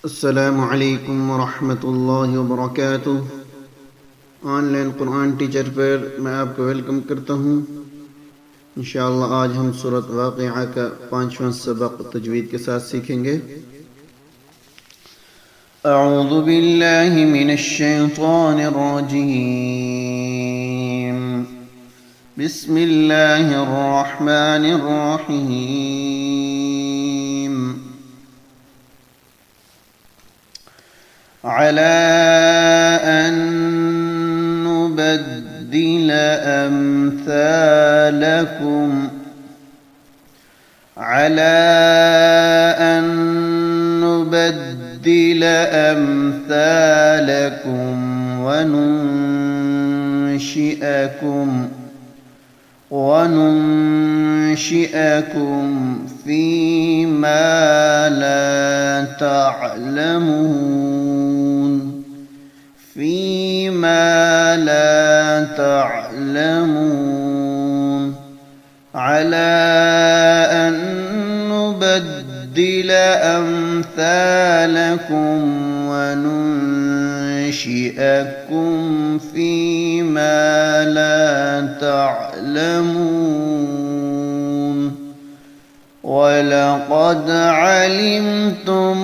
अस्सलामु अलैकुम वरहमतुल्लाहि वबरकातुह। ऑनलाइन कुरान टीचर पर मैं आपको वेलकम करता हूँ। इंशाअल्लाह आज हम सूरत वाक़िआ का 5वां सबक तजवीद के साथ सीखेंगे। अऊज़ु बिल्लाहि मिनश शैतानिर रजीम। बिस्मिल्लाहिर रहमानिर रहीम। على أن نبدل أمثالكم على أن نبدل أمثالكم وننشئكم فيما لا تعلمون على أن نبدل أمثالكم وننشئكم فيما لا تعلمون ولقد علمتم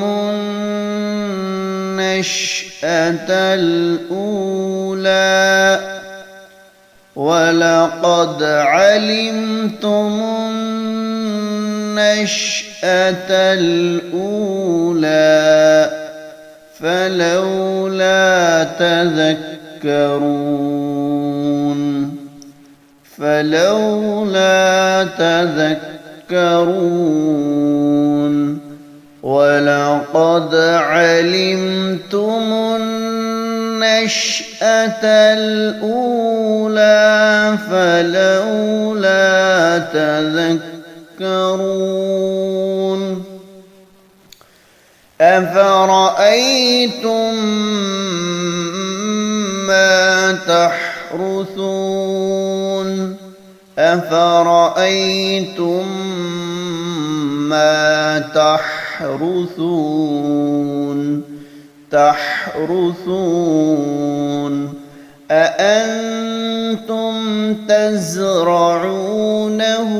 النشأة الأولى فلولا تذكرون ولقد علمتم النشأة الأولى فلولا تذكرون أفرأيتم ما تحرثون أأنتم تزرعونه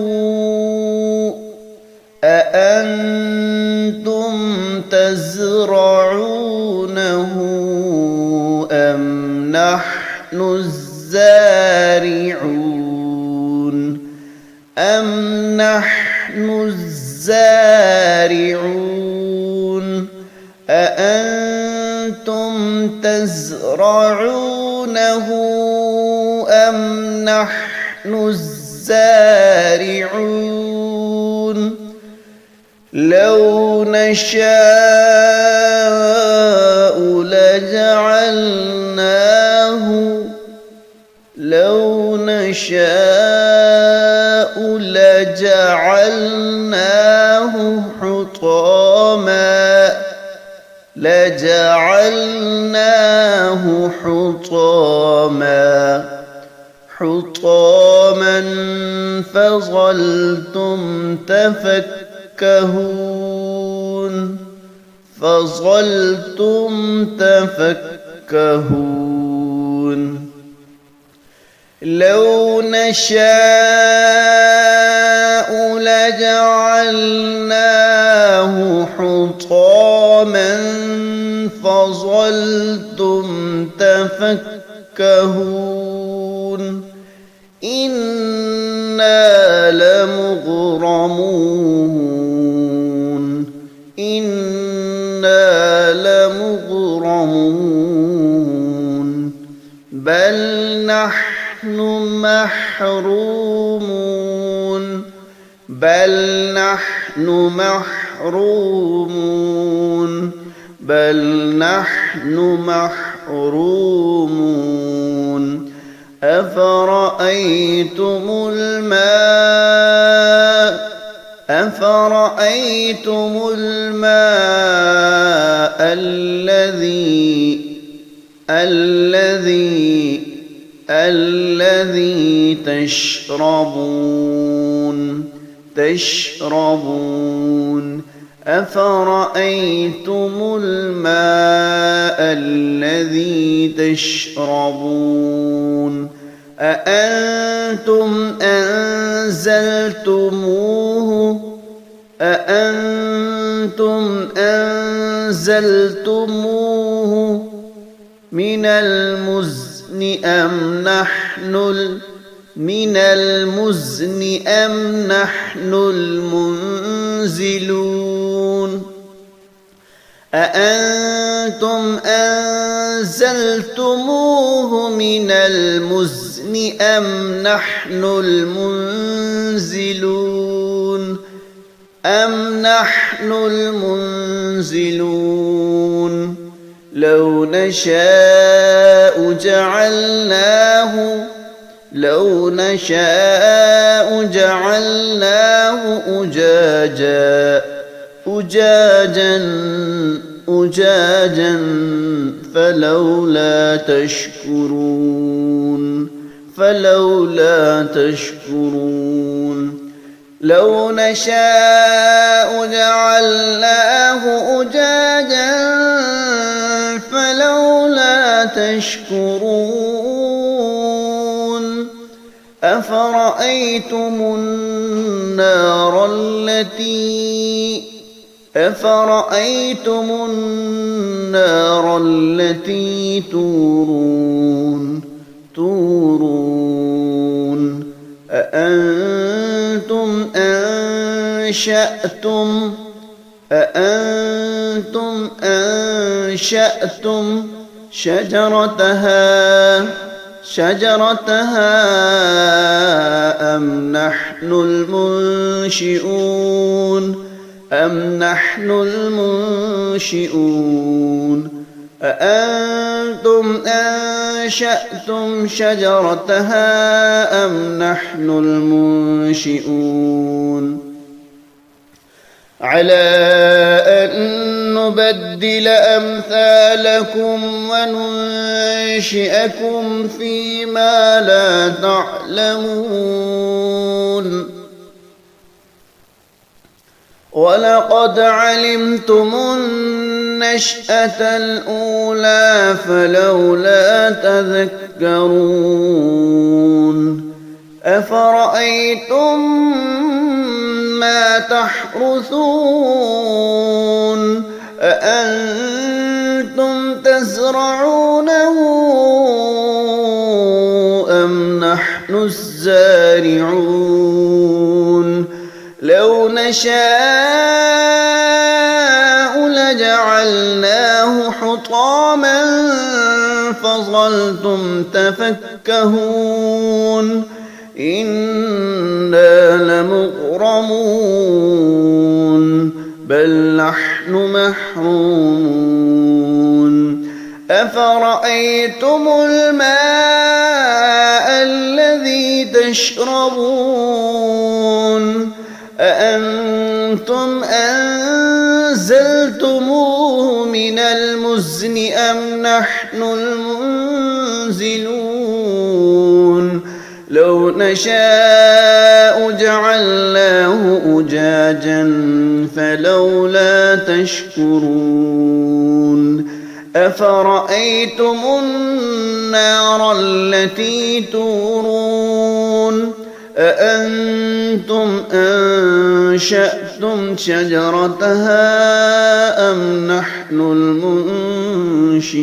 أم نحن الزارعون أأنتم تزرعونه أم نحن الزارعون لو نشاء لجعلناه حطاما فظلتم تفكهون لو نشاء لجعلناه حطاما فظلتم تفكهون إنا لمغرمون بل نحن محرومون أفرأيتم الماء الذي تشربون أفرأيتم الماء الذي تشربون أأنتم أنزلتموه من المزن أم نحن المنزلون أأنتم أنزلتموه من المزن أم نحن المنزلون لو نشاء جعلناه أجاجا فلولا تشكرون لو نشاء جعلناه أجاجا فلولا تشكرون أفرأيتم النار التي تورون أأنتم أنشأتم شجرتها أم نحن المنشئون أأنتم أنشأتم شجرتها أم نحن المنشئون على أن نبدل أمثالكم وننشئكم فيما لا تعلمون ولقد علمتم النشأة الأولى فلولا تذكرون أفرأيتم ما تحرثون أأنتم تزرعونه أم نحن الزارعون لو نشاء لجعلناه حطاما فظلتم تفكهون إنا لمغرمون بل نحن محرومون أفرأيتم الماء الذي تشربون أأنتم أنزلتموه من المزن أم نحن المنزلون لو نشاء جعلناه أجاجا فلولا تشكرون أفرأيتم النار التي تورون أأنتم أنشأتم شجرتها أم نحن المنشئون